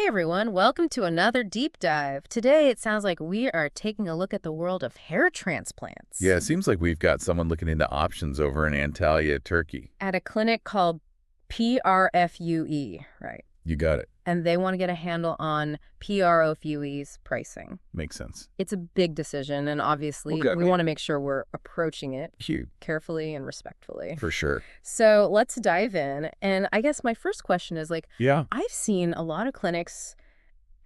Hey everyone, welcome to another deep dive. Today it sounds like we are taking a look at the world of hair transplants Yeah, it seems like we've got someone looking into options over in Antalya, Turkey. at a clinic called PRFUE, right? You got it. And they want to get a handle on PROFUE's pricing. Makes sense. It's a big decision, and obviously Okay. we want to make sure we're approaching it Huge, carefully and respectfully. for sure. So let's dive in. And I guess my first question is Yeah. I've seen a lot of clinics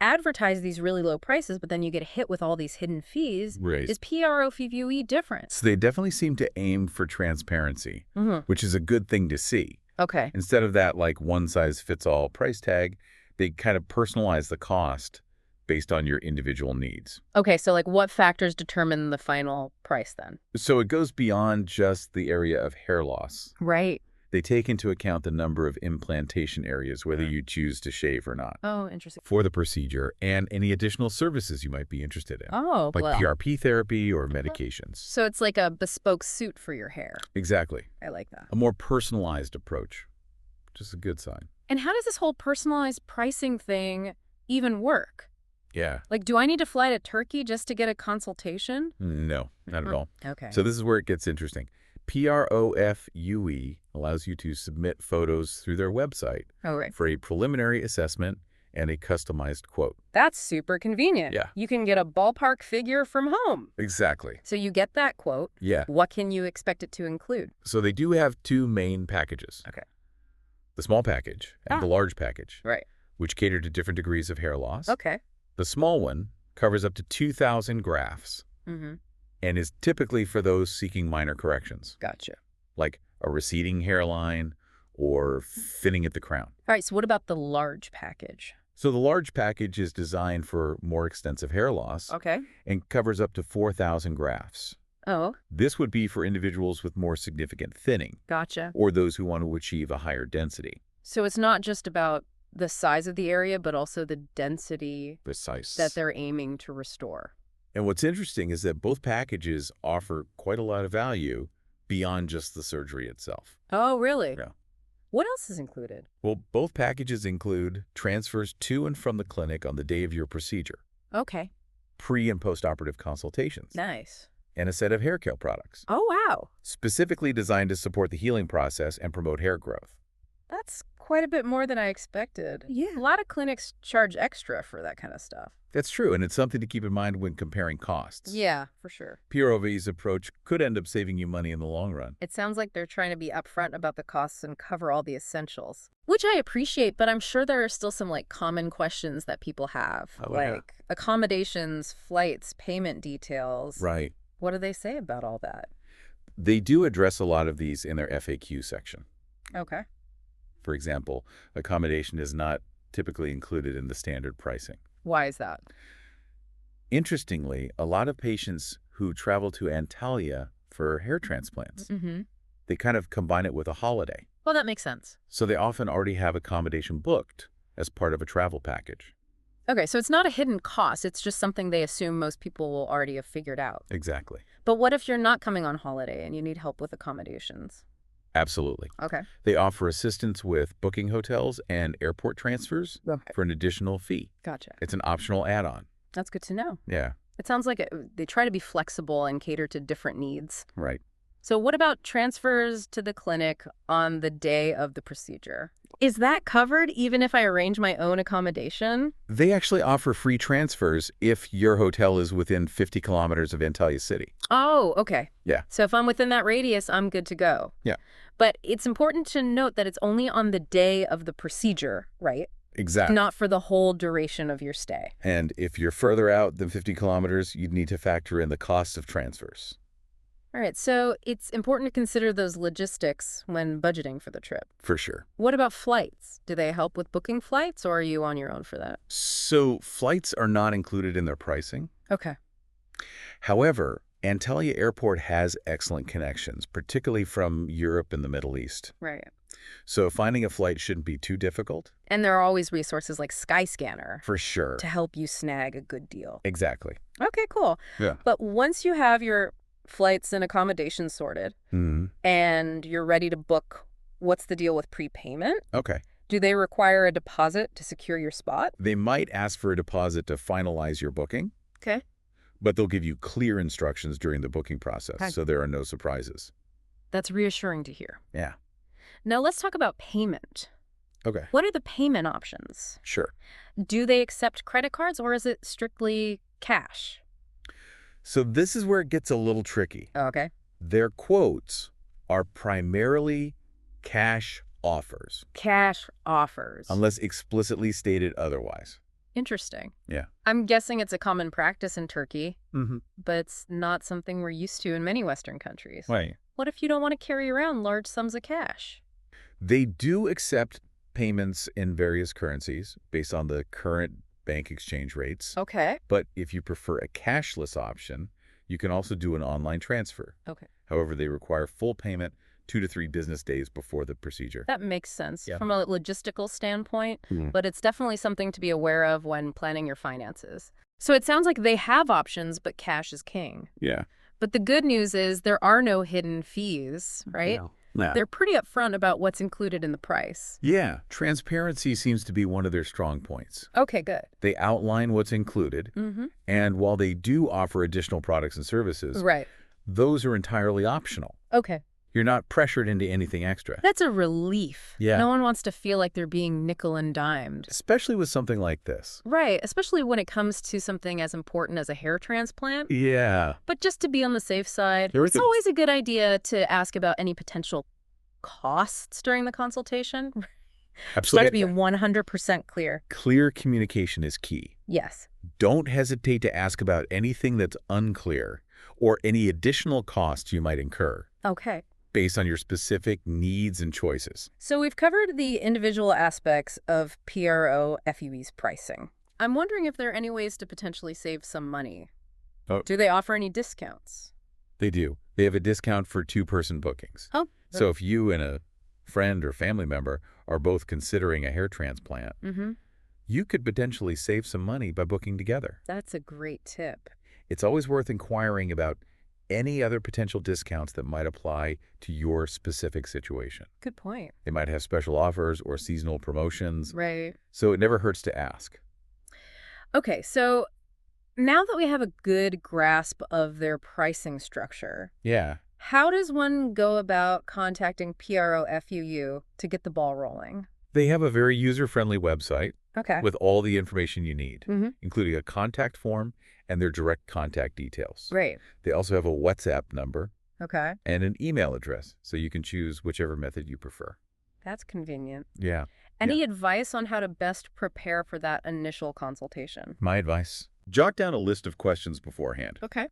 advertise these really low prices, but then you get hit with all these hidden fees. Right. Is PROFUE different? So they definitely seem to aim for transparency, which is a good thing to see. Okay. Instead of that like one-size-fits-all price tag, they kind of personalize the cost based on your individual needs. Okay, so what factors determine the final price then? So it goes beyond just the area of hair loss. Right. They take into account the number of implantation areas, whether you choose to shave or not, Oh, interesting. for the procedure, and any additional services you might be interested in, Oh, like well. PRP therapy or medications. So it's like a bespoke suit for your hair. Exactly. I like that. A more personalized approach, which is a good sign. And how does this whole personalized pricing thing even work? Yeah. Do I need to fly to Turkey just to get a consultation? No, not at all. Okay. So this is where it gets interesting. PROFUE allows you to submit photos through their website Oh, right. for a preliminary assessment and a customized quote. That's super convenient. Yeah. You can get a ballpark figure from home. Exactly. So you get that quote. Yeah. What can you expect it to include? So they do have two main packages. Okay. The small package and the large package, Right. which cater to different degrees of hair loss. Okay. The small one covers up to 2,000 grafts Mm-hmm. and is typically for those seeking minor corrections, Gotcha. like a receding hairline or thinning at the crown. All right, so what about the large package? So the large package is designed for more extensive hair loss Okay. and covers up to 4,000 grafts. Oh, This would be for individuals with more significant thinning gotcha. or those who want to achieve a higher density. So it's not just about the size of the area, but also the density Precise. that they're aiming to restore. And what's interesting is that both packages offer quite a lot of value beyond just the surgery itself. Oh, really? Yeah. What else is included? Well, both packages include transfers to and from the clinic on the day of your procedure, Okay. pre- and post-operative consultations, Nice. and a set of hair care products, Oh, wow. specifically designed to support the healing process and promote hair growth. That's quite a bit more than I expected. Yeah. A lot of clinics charge extra for that kind of stuff. That's true, and it's something to keep in mind when comparing costs. Yeah, for sure. PROV's approach could end up saving you money in the long run. It sounds like they're trying to be upfront about the costs and cover all the essentials, which I appreciate, but I'm sure there are still some common questions that people have, Oh, yeah. like accommodations, flights, payment details. Right. What do they say about all that? They do address a lot of these in their FAQ section. Okay. For example, accommodation is not typically included in the standard pricing. Why is that? Interestingly, a lot of patients who travel to Antalya for hair transplants, Mm-hmm. they kind of combine it with a holiday. Well, that makes sense. So they often already have accommodation booked as part of a travel package. Okay, so it's not a hidden cost. It's just something they assume most people will already have figured out. Exactly. But what if you're not coming on holiday and you need help with accommodations? Absolutely. Okay. They offer assistance with booking hotels and airport transfers Okay. for an additional fee. Gotcha. It's an optional add-on. That's good to know. Yeah, It sounds like they try to be flexible and cater to different needs. right. So what about transfers to the clinic on the day of the procedure? Is that covered even if I arrange my own accommodation? They actually offer free transfers if your hotel is within 50 kilometers of Antalya City. Oh, okay. Yeah. So if I'm within that radius, I'm good to go. Yeah. But it's important to note that it's only on the day of the procedure, right? Exactly. Not for the whole duration of your stay. And if you're further out than 50 kilometers, you'd need to factor in the cost of transfers. All right, so it's important to consider those logistics when budgeting for the trip. For sure. What about flights? Do they help with booking flights, or are you on your own for that? So flights are not included in their pricing. Okay. However, Antalya Airport has excellent connections, particularly from Europe and the Middle East. Right. So finding a flight shouldn't be too difficult. And there are always resources like Skyscanner For sure. to help you snag a good deal. Exactly. Okay, cool. Yeah. But once you have your flights and accommodations sorted Mm-hmm. and you're ready to book, what's the deal with prepayment? Okay. Do they require a deposit to secure your spot? They might ask for a deposit to finalize your booking, Okay. but they'll give you clear instructions during the booking process, Okay. so there are no surprises. That's reassuring to hear. Yeah. Now let's talk about payment. Okay. What are the payment options? Sure. Do they accept credit cards or is it strictly cash? So this is where it gets a little tricky. Okay. Their quotes are primarily cash offers, Cash offers. unless explicitly stated otherwise. Interesting. Yeah. I'm guessing it's a common practice in Turkey, Mm-hmm. but it's not something we're used to in many Western countries. Right. What if you don't want to carry around large sums of cash? They do accept payments in various currencies based on the current bank exchange rates. Okay. But if you prefer a cashless option, you can also do an online transfer. Okay. However, they require full payment 2 to 3 business days before the procedure. That makes sense Yeah. from a logistical standpoint, Mhm. but it's definitely something to be aware of when planning your finances. So it sounds like they have options, but cash is king. Yeah. But the good news is there are no hidden fees, right? Yeah. They're pretty upfront about what's included in the price. Yeah. Transparency seems to be one of their strong points. Okay, good. They outline what's included, Mm-hmm. and while they do offer additional products and services, Right. those are entirely optional. Okay. You're not pressured into anything extra. That's a relief. Yeah. No one wants to feel like they're being nickel and dimed. Especially with something like this. Right, especially when it comes to something as important as a hair transplant. Yeah. But just to be on the safe side, There we it's go. always a good idea to ask about any potential costs during the consultation. Just to be 100% clear. Clear communication is key. Yes. Don't hesitate to ask about anything that's unclear or any additional costs you might incur Okay. based on your specific needs and choices. So we've covered the individual aspects of PROFUE's pricing. I'm wondering if there are any ways to potentially save some money. Oh. Do they offer any discounts? They do. They have a discount for two-person bookings. Oh. So if you and a friend or family member are both considering a hair transplant, Mm-hmm. you could potentially save some money by booking together. That's a great tip. It's always worth inquiring about any other potential discounts that might apply to your specific situation. Good point. They might have special offers or seasonal promotions, Right. so it never hurts to ask. Okay, so now that we have a good grasp of their pricing structure, Yeah. how does one go about contacting PROFUE to get the ball rolling? They have a very user-friendly website Okay. with all the information you need, Mm-hmm. including a contact form and their direct contact details. Great. They also have a WhatsApp number Okay. and an email address, so you can choose whichever method you prefer. That's convenient. Yeah. Any advice on how to best prepare for that initial consultation? My advice: jot down a list of questions beforehand. Okay.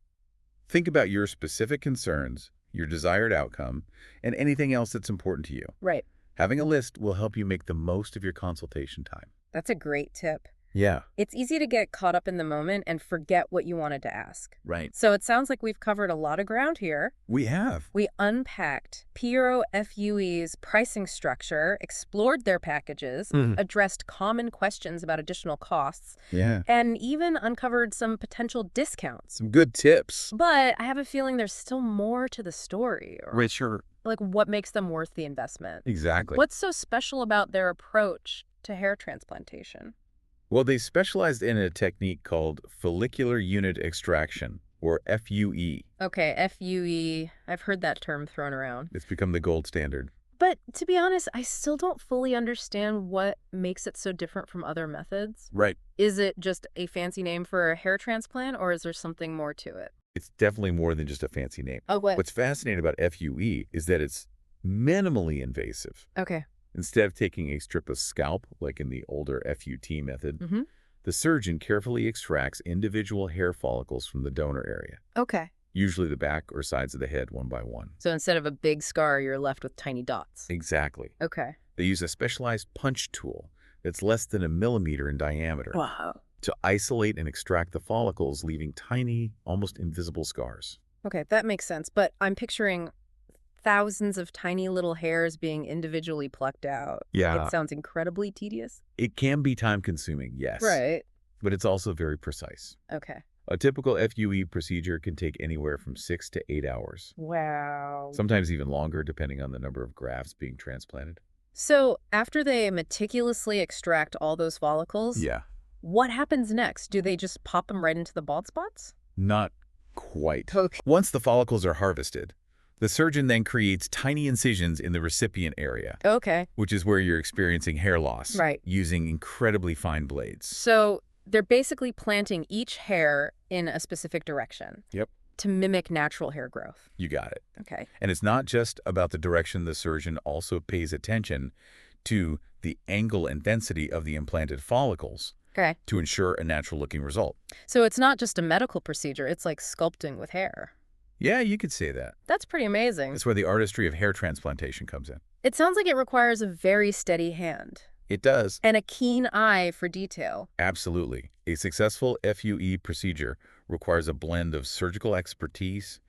Think about your specific concerns, your desired outcome, and anything else that's important to you. Right. Having a list will help you make the most of your consultation time. That's a great tip. Yeah. It's easy to get caught up in the moment and forget what you wanted to ask. Right. So it sounds like we've covered a lot of ground here. We have. We unpacked PROFUE's pricing structure, explored their packages, addressed common questions about additional costs, Yeah. and even uncovered some potential discounts. Some good tips. But I have a feeling there's still more to the story. Or Sure. like what makes them worth the investment? Exactly. What's so special about their approach to hair transplantation? Well, they specialized in a technique called follicular unit extraction, or FUE. Okay, FUE. I've heard that term thrown around. It's become the gold standard. But to be honest, I still don't fully understand what makes it so different from other methods. Right. Is it just a fancy name for a hair transplant, or is there something more to it? It's definitely more than just a fancy name. Oh, what? What's fascinating about FUE is that it's minimally invasive. Okay. Instead of taking a strip of scalp, like in the older FUT method, Mm-hmm. the surgeon carefully extracts individual hair follicles from the donor area, Okay. usually the back or sides of the head one by one. So instead of a big scar, you're left with tiny dots. Exactly. Okay. They use a specialized punch tool that's less than 1 millimeter in diameter Wow. to isolate and extract the follicles, leaving tiny, almost invisible scars. Okay, that makes sense. But I'm picturing thousands of tiny little hairs being individually plucked out. It sounds incredibly tedious. It can be time-consuming, yes. Right. But it's also very precise. Okay. A typical FUE procedure can take anywhere from 6 to 8 hours, Wow. sometimes even longer depending on the number of grafts being transplanted. So after they meticulously extract all those follicles, Yeah. what happens next? Do they just pop them right into the bald spots? Not quite. Okay. Once the follicles are harvested, the surgeon then creates tiny incisions in the recipient area, Okay. which is where you're experiencing hair loss, Right. using incredibly fine blades. So they're basically planting each hair in a specific direction Yep. to mimic natural hair growth. You got it. Okay. And it's not just about the direction. The surgeon also pays attention to the angle and density of the implanted follicles Okay. to ensure a natural-looking result. So it's not just a medical procedure, it's like sculpting with hair. Yeah, you could say that. That's pretty amazing. That's where the artistry of hair transplantation comes in. It sounds like it requires a very steady hand It does. and a keen eye for detail. Absolutely. A successful FUE procedure requires a blend of surgical expertise,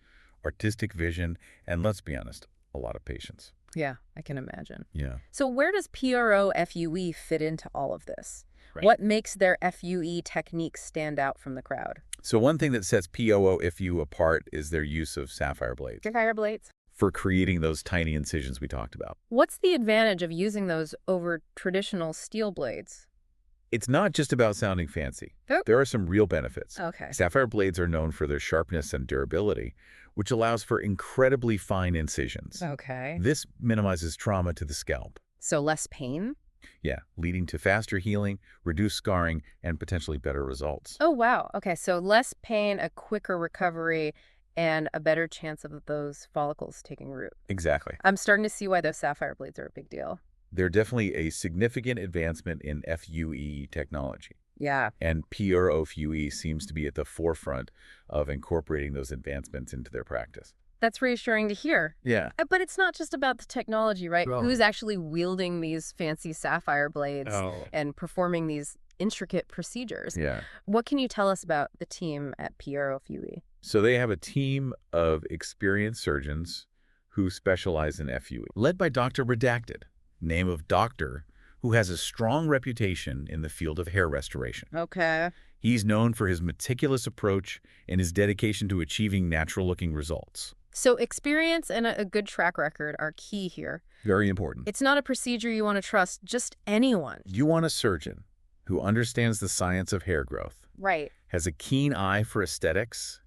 artistic vision, and let's be honest, a lot of patience. Yeah, I can imagine. Yeah. So where does PROFUE fit into all of this? Right. What makes their FUE techniques stand out from the crowd? So one thing that sets POOFU apart is their use of sapphire blades Sapphire blades? for creating those tiny incisions we talked about. What's the advantage of using those over traditional steel blades? It's not just about sounding fancy. Oh. There are some real benefits. Okay. Sapphire blades are known for their sharpness and durability, which allows for incredibly fine incisions. Okay. This minimizes trauma to the scalp. So less pain? Yeah, leading to faster healing, reduced scarring, and potentially better results. Oh, wow. Okay, so less pain, a quicker recovery, and a better chance of those follicles taking root. Exactly. I'm starting to see why those sapphire blades are a big deal. They're definitely a significant advancement in FUE technology. Yeah. And PROFUE seems to be at the forefront of incorporating those advancements into their practice. That's reassuring to hear. Yeah. But it's not just about the technology, right? Oh. Who's actually wielding these fancy sapphire blades Oh. and performing these intricate procedures? Yeah. What can you tell us about the team at PROFUE? So they have a team of experienced surgeons who specialize in FUE, led by Dr. Redacted, name of doctor, who has a strong reputation in the field of hair restoration. Okay. He's known for his meticulous approach and his dedication to achieving natural-looking results. So experience and a good track record are key here. Very important. It's not a procedure you want to trust just anyone. You want a surgeon who understands the science of hair growth, Right. has a keen eye for aesthetics,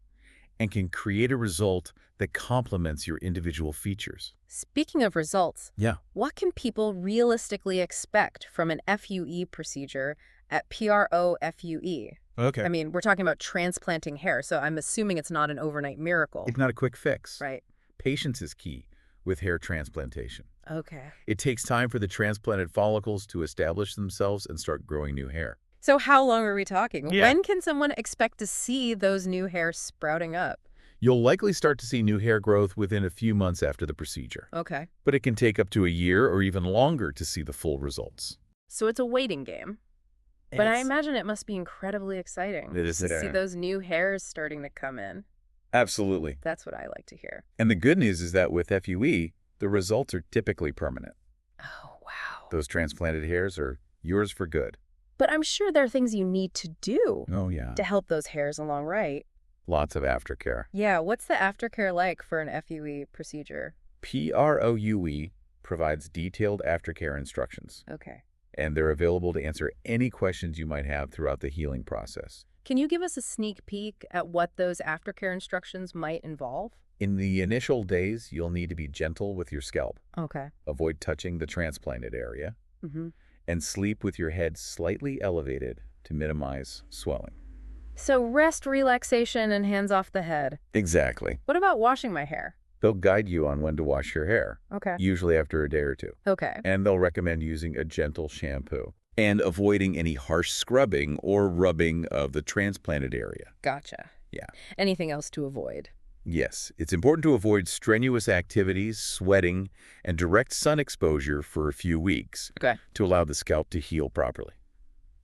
and can create a result that complements your individual features. Speaking of results, Yeah. what can people realistically expect from an FUE procedure at PROFUE? Okay. I mean, we're talking about transplanting hair, so I'm assuming it's not an overnight miracle. It's not a quick fix. Right. Patience is key with hair transplantation. Okay. It takes time for the transplanted follicles to establish themselves and start growing new hair. So how long are we talking? Yeah. When can someone expect to see those new hairs sprouting up? You'll likely start to see new hair growth within a few months after the procedure, Okay. but it can take up to a year or even longer to see the full results. So it's a waiting game. But I It's- imagine it must be incredibly exciting It is to see exciting. those new hairs starting to come in. Absolutely. That's what I like to hear. And the good news is that with FUE, the results are typically permanent. Oh, wow. Those transplanted hairs are yours for good. But I'm sure there are things you need to do Oh, yeah. to help those hairs along, right? Lots of aftercare. Yeah, what's the aftercare like for an FUE procedure? PROUE provides detailed aftercare instructions, Okay. and they're available to answer any questions you might have throughout the healing process. Can you give us a sneak peek at what those aftercare instructions might involve? In the initial days, you'll need to be gentle with your scalp, Okay. avoid touching the transplanted area, Mm-hmm. and sleep with your head slightly elevated to minimize swelling. So rest, relaxation, and hands off the head. Exactly. What about washing my hair? They'll guide you on when to wash your hair, Okay. usually after a day or two. Okay. And they'll recommend using a gentle shampoo and avoiding any harsh scrubbing or rubbing of the transplanted area. Gotcha. Yeah. Anything else to avoid? Yes, it's important to avoid strenuous activities, sweating, and direct sun exposure for a few weeks Okay. to allow the scalp to heal properly.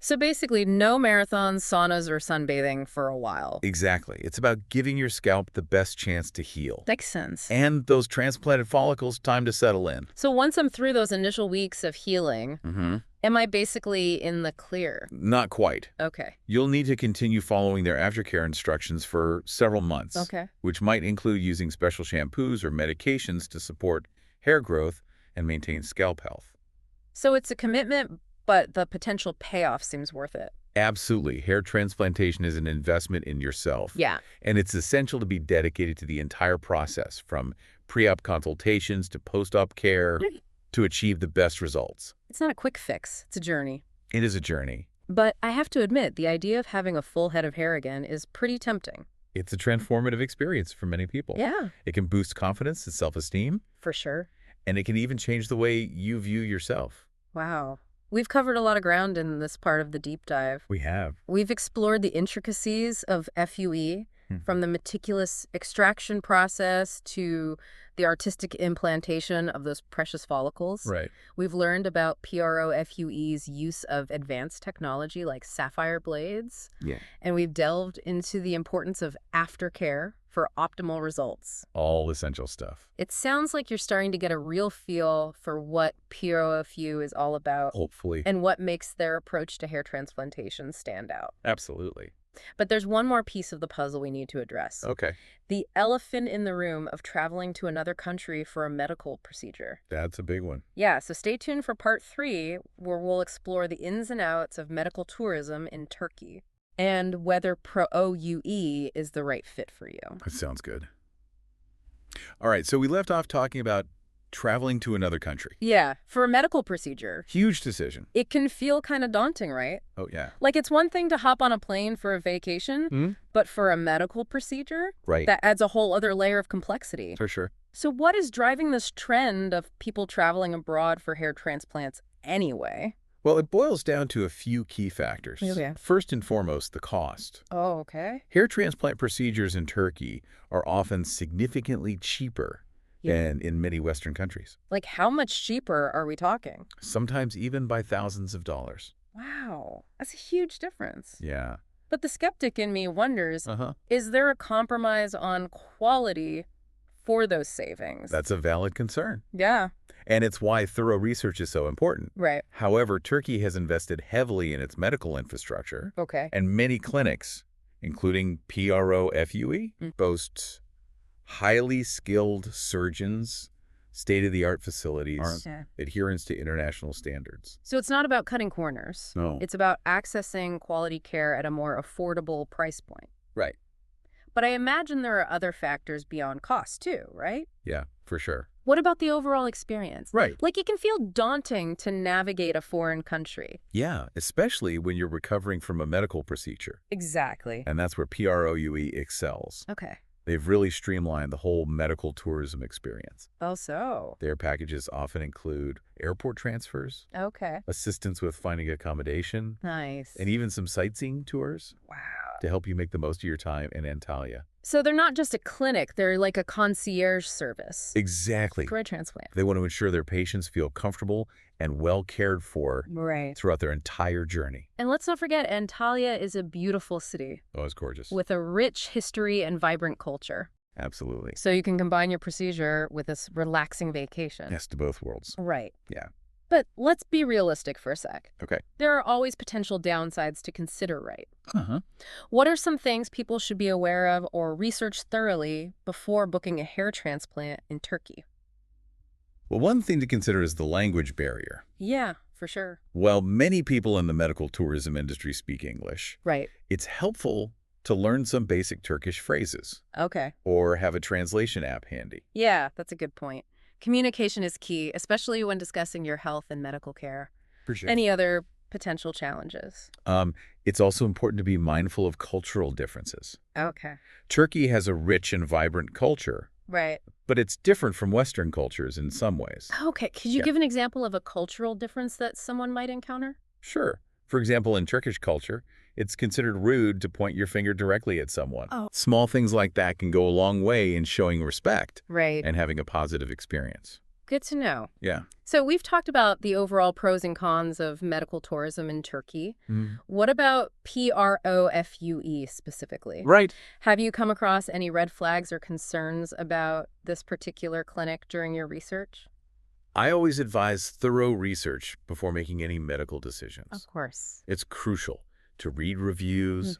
So basically, no marathons, saunas, or sunbathing for a while. Exactly. It's about giving your scalp the best chance to heal. Makes sense. And those transplanted follicles time to settle in. So once I'm through those initial weeks of healing, am I basically in the clear? Not quite. Okay. You'll need to continue following their aftercare instructions for several months, Okay. which might include using special shampoos or medications to support hair growth and maintain scalp health. So it's a commitment, but the potential payoff seems worth it. Absolutely. Hair transplantation is an investment in yourself. Yeah. And it's essential to be dedicated to the entire process, from pre-op consultations to post-op care, to achieve the best results. It's not a quick fix. It's a journey. It is a journey. But I have to admit, the idea of having a full head of hair again is pretty tempting. It's a transformative experience for many people. Yeah, It can boost confidence and self-esteem, for sure. and it can even change the way you view yourself. Wow. We've covered a lot of ground in this part of the deep dive. We have. We've explored the intricacies of FUE, Mhm. from the meticulous extraction process to the artistic implantation of those precious follicles. Right. We've learned about PROFUE's use of advanced technology like sapphire blades, Yeah. and we've delved into the importance of aftercare for optimal results. All essential stuff. It sounds like you're starting to get a real feel for what PROFU is all about Hopefully. and what makes their approach to hair transplantation stand out. Absolutely. But there's one more piece of the puzzle we need to address. Okay. The elephant in the room of traveling to another country for a medical procedure. That's a big one. Yeah, so stay tuned for part 3, where we'll explore the ins and outs of medical tourism in Turkey and whether PROUE is the right fit for you. That sounds good. All right, so we left off talking about traveling to another country. Yeah, for a medical procedure, Huge decision. it can feel kind of daunting, right? Oh, yeah. Like, it's one thing to hop on a plane for a vacation, Hmm? but for a medical procedure, Right. that adds a whole other layer of complexity. For sure. So what is driving this trend of people traveling abroad for hair transplants anyway? Well, it boils down to a few key factors. Okay. First and foremost, the cost. Oh, okay. Hair transplant procedures in Turkey are often significantly cheaper Yeah. than in many Western countries, Like, how much cheaper are we talking? sometimes even by thousands of dollars. Wow, that's a huge difference. Yeah. But the skeptic in me wonders, Uh-huh. is there a compromise on quality for those savings? That's a valid concern. Yeah, And it's why thorough research is so important. right. However, Turkey has invested heavily in its medical infrastructure, Okay. and many clinics, including PROFUE, Mm. boast highly skilled surgeons, state-of-the-art facilities, Okay. adherence to international standards. So it's not about cutting corners. No. It's about accessing quality care at a more affordable price point. Right. But I imagine there are other factors beyond cost too, right? Yeah, for sure. What about the overall experience? Right. Like, it can feel daunting to navigate a foreign country. Yeah, especially when you're recovering from a medical procedure. Exactly. And that's where PROUE excels. Okay. They've really streamlined the whole medical tourism experience. Oh, so. Their packages often include airport transfers, Okay. assistance with finding accommodation, Nice. and even some sightseeing tours Wow. to help you make the most of your time in Antalya. So they're not just a clinic, they're like a concierge service Exactly. for a transplant. They want to ensure their patients feel comfortable and well cared for Right. throughout their entire journey. And let's not forget, Antalya is a beautiful city Oh, it's gorgeous. with a rich history and vibrant culture. Absolutely. So you can combine your procedure with this relaxing vacation. Yes to both worlds. Right. Yeah. But let's be realistic for a sec. Okay. There are always potential downsides to consider, right? Uh-huh. What are some things people should be aware of or research thoroughly before booking a hair transplant in Turkey? Well, one thing to consider is the language barrier. Yeah, for sure. While many people in the medical tourism industry speak English, Right. it's helpful to learn some basic Turkish phrases Okay. or have a translation app handy. Yeah, that's a good point. Communication is key, especially when discussing your health and medical care. For sure. Any other potential challenges? It's also important to be mindful of cultural differences. Okay. Turkey has a rich and vibrant culture, Right. but it's different from Western cultures in some ways. Okay. Could you Yeah. give an example of a cultural difference that someone might encounter? Sure. For example, in Turkish culture, it's considered rude to point your finger directly at someone. Oh. Small things like that can go a long way in showing respect Right. and having a positive experience. Good to know. Yeah. So we've talked about the overall pros and cons of medical tourism in Turkey. Mm. What about PROFUE specifically? Right. Have you come across any red flags or concerns about this particular clinic during your research? I always advise thorough research before making any medical decisions. Of course. It's crucial to read reviews,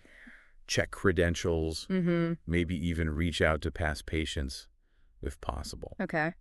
check credentials, Mm-hmm. maybe even reach out to past patients if possible. Okay.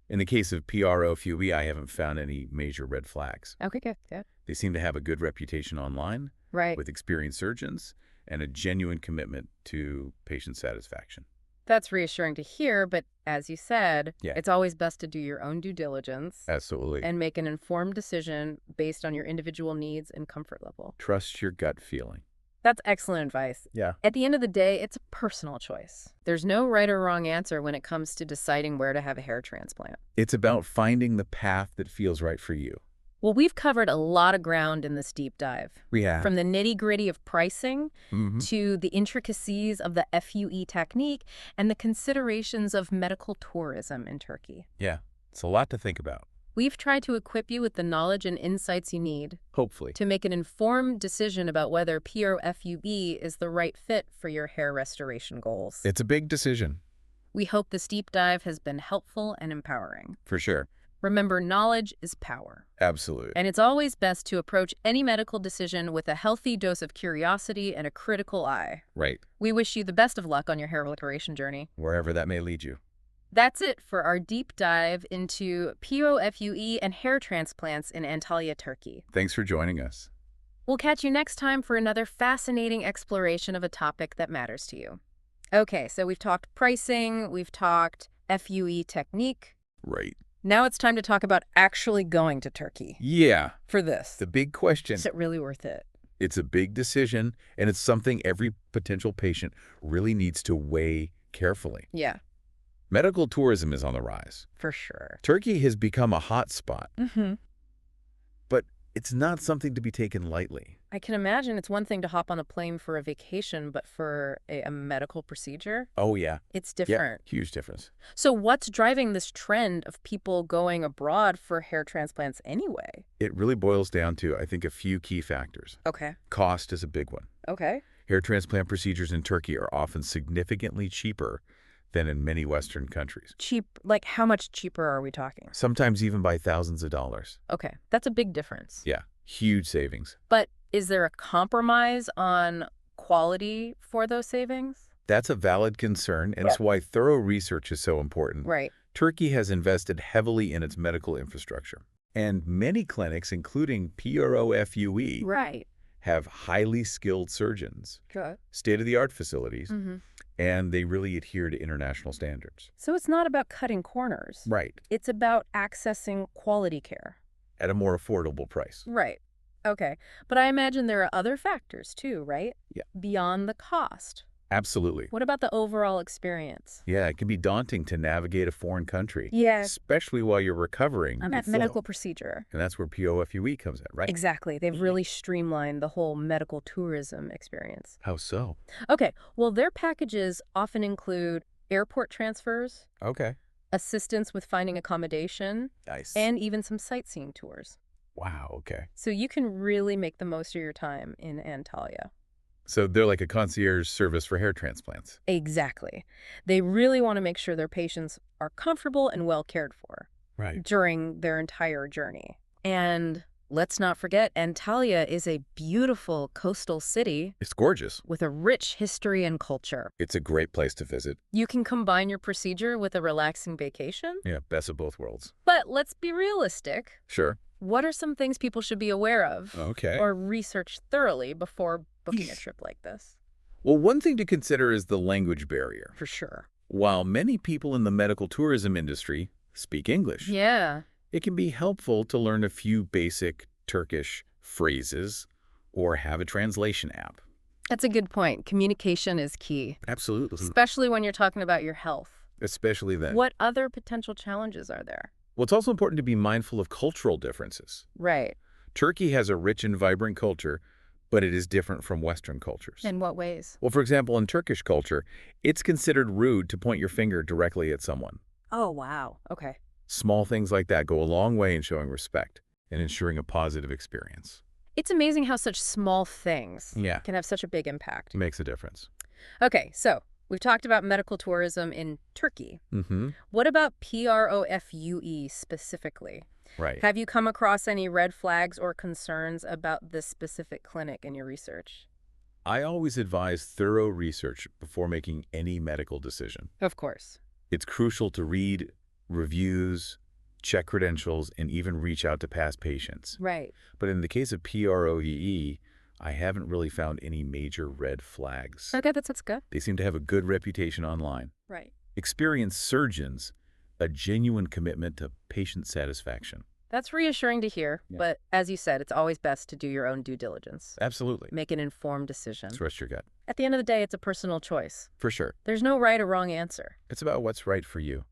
In the case of PROFUE, I haven't found any major red flags. Okay, good. Yeah. They seem to have a good reputation online Right. with experienced surgeons and a genuine commitment to patient satisfaction. That's reassuring to hear, but as you said, Yeah, it's always best to do your own due diligence absolutely. and make an informed decision based on your individual needs and comfort level. Trust your gut feeling. That's excellent advice. Yeah. At the end of the day, it's a personal choice. There's no right or wrong answer when it comes to deciding where to have a hair transplant. It's about finding the path that feels right for you. Well, we've covered a lot of ground in this deep dive. We have. From the nitty-gritty of pricing Mm-hmm. to the intricacies of the FUE technique and the considerations of medical tourism in Turkey. Yeah, it's a lot to think about. We've tried to equip you with the knowledge and insights you need Hopefully. to make an informed decision about whether PROFUE is the right fit for your hair restoration goals. It's a big decision. We hope this deep dive has been helpful and empowering. For sure. Remember, knowledge is power. Absolutely. And it's always best to approach any medical decision with a healthy dose of curiosity and a critical eye. Right. We wish you the best of luck on your hair restoration journey. Wherever that may lead you. That's it for our deep dive into PROFUE and hair transplants in Antalya, Turkey. Thanks for joining us. We'll catch you next time for another fascinating exploration of a topic that matters to you. Okay, so we've talked pricing, we've talked FUE technique. Right. Now it's time to talk about actually going to Turkey Yeah. for this. The big question. Is it really worth it? It's a big decision, and it's something every potential patient really needs to weigh carefully. Yeah, Medical tourism is on the rise. for sure. Turkey has become a hot spot, Mm-hmm. but it's not something to be taken lightly. I can imagine it's one thing to hop on a plane for a vacation, but for a medical procedure, Oh, yeah. it's Yeah, different. huge difference. So what's driving this trend of people going abroad for hair transplants anyway? It really boils down to, I think, a few key factors. Okay. Cost is a big one. Okay. Hair transplant procedures in Turkey are often significantly cheaper than in many Western countries, Cheap, like how much cheaper are we talking? sometimes even by thousands of dollars. Okay, that's a big difference. Yeah, huge savings. But is there a compromise on quality for those savings? That's a valid concern, and it's why thorough research is so important. Right. Turkey has invested heavily in its medical infrastructure, and many clinics, including PROFUE, Right. have highly skilled surgeons, Good. state-of-the-art facilities, Mm-hmm. and they really adhere to international standards. So it's not about cutting corners. Right, It's about accessing quality care. at a more affordable price. Right. Okay. But I imagine there are other factors too, right? Yeah. Beyond the cost. Absolutely. What about the overall experience? Yeah, it can be daunting to navigate a foreign country, Yeah. especially while you're recovering. On that from medical flow. procedure. And that's where POFUE comes in, right? Exactly. They've really streamlined the whole medical tourism experience. How so? Okay. Well, their packages often include airport transfers, Okay. assistance with finding accommodation, Nice. and even some sightseeing tours. Wow, okay. So you can really make the most of your time in Antalya. So they're like a concierge service for hair transplants. Exactly. They really want to make sure their patients are comfortable and well cared for Right. during their entire journey. And let's not forget, Antalya is a beautiful coastal city It's gorgeous. with a rich history and culture. It's a great place to visit. You can combine your procedure with a relaxing vacation. Yeah, best of both worlds. But let's be realistic. Sure. What are some things people should be aware of Okay. or research thoroughly before booking a trip like this? Well, one thing to consider is the language barrier. For sure. While many people in the medical tourism industry speak English, Yeah. it can be helpful to learn a few basic Turkish phrases or have a translation app. That's a good point. Communication is key, Absolutely. especially when you're talking about your health. Especially then. What other potential challenges are there? Well, it's also important to be mindful of cultural differences. Right. Turkey has a rich and vibrant culture, but it is different from Western cultures. In what ways? Well, for example, in Turkish culture, it's considered rude to point your finger directly at someone. Oh, wow. Okay. Small things like that go a long way in showing respect and ensuring a positive experience. It's amazing how such small things Yeah. can have such a big impact. Makes a difference. Okay, so we've talked about medical tourism in Turkey. Mm-hmm. What about PROFUE specifically? Right. Have you come across any red flags or concerns about this specific clinic in your research? I always advise thorough research before making any medical decision. Of course. It's crucial to read reviews, check credentials, and even reach out to past patients. Right. But in the case of PROEE, I haven't really found any major red flags. Okay, that's good. They seem to have a good reputation online. Right. Experienced surgeons, a genuine commitment to patient satisfaction. That's reassuring to hear, Yeah. but as you said, it's always best to do your own due diligence. Absolutely. Make an informed decision. Trust your gut. At the end of the day, it's a personal choice. For sure. There's no right or wrong answer. It's about what's right for you.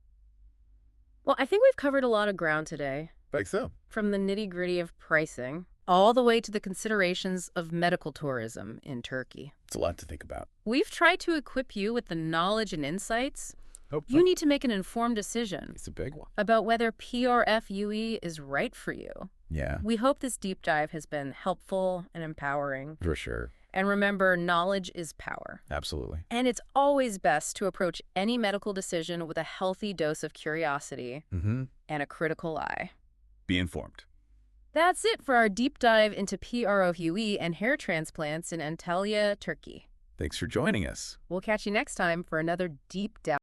Well, I think we've covered a lot of ground today, Like so. from the nitty-gritty of pricing all the way to the considerations of medical tourism in Turkey. It's a lot to think about. We've tried to equip you with the knowledge and insights Hope you need to make an informed decision It's a big one. about whether PRFUE is right for you. Yeah, We hope this deep dive has been helpful and empowering. for sure. And remember, knowledge is power. Absolutely. And it's always best to approach any medical decision with a healthy dose of curiosity and a critical eye. Be informed. That's it for our deep dive into PROFUE and hair transplants in Antalya, Turkey. Thanks for joining us. We'll catch you next time for another deep dive.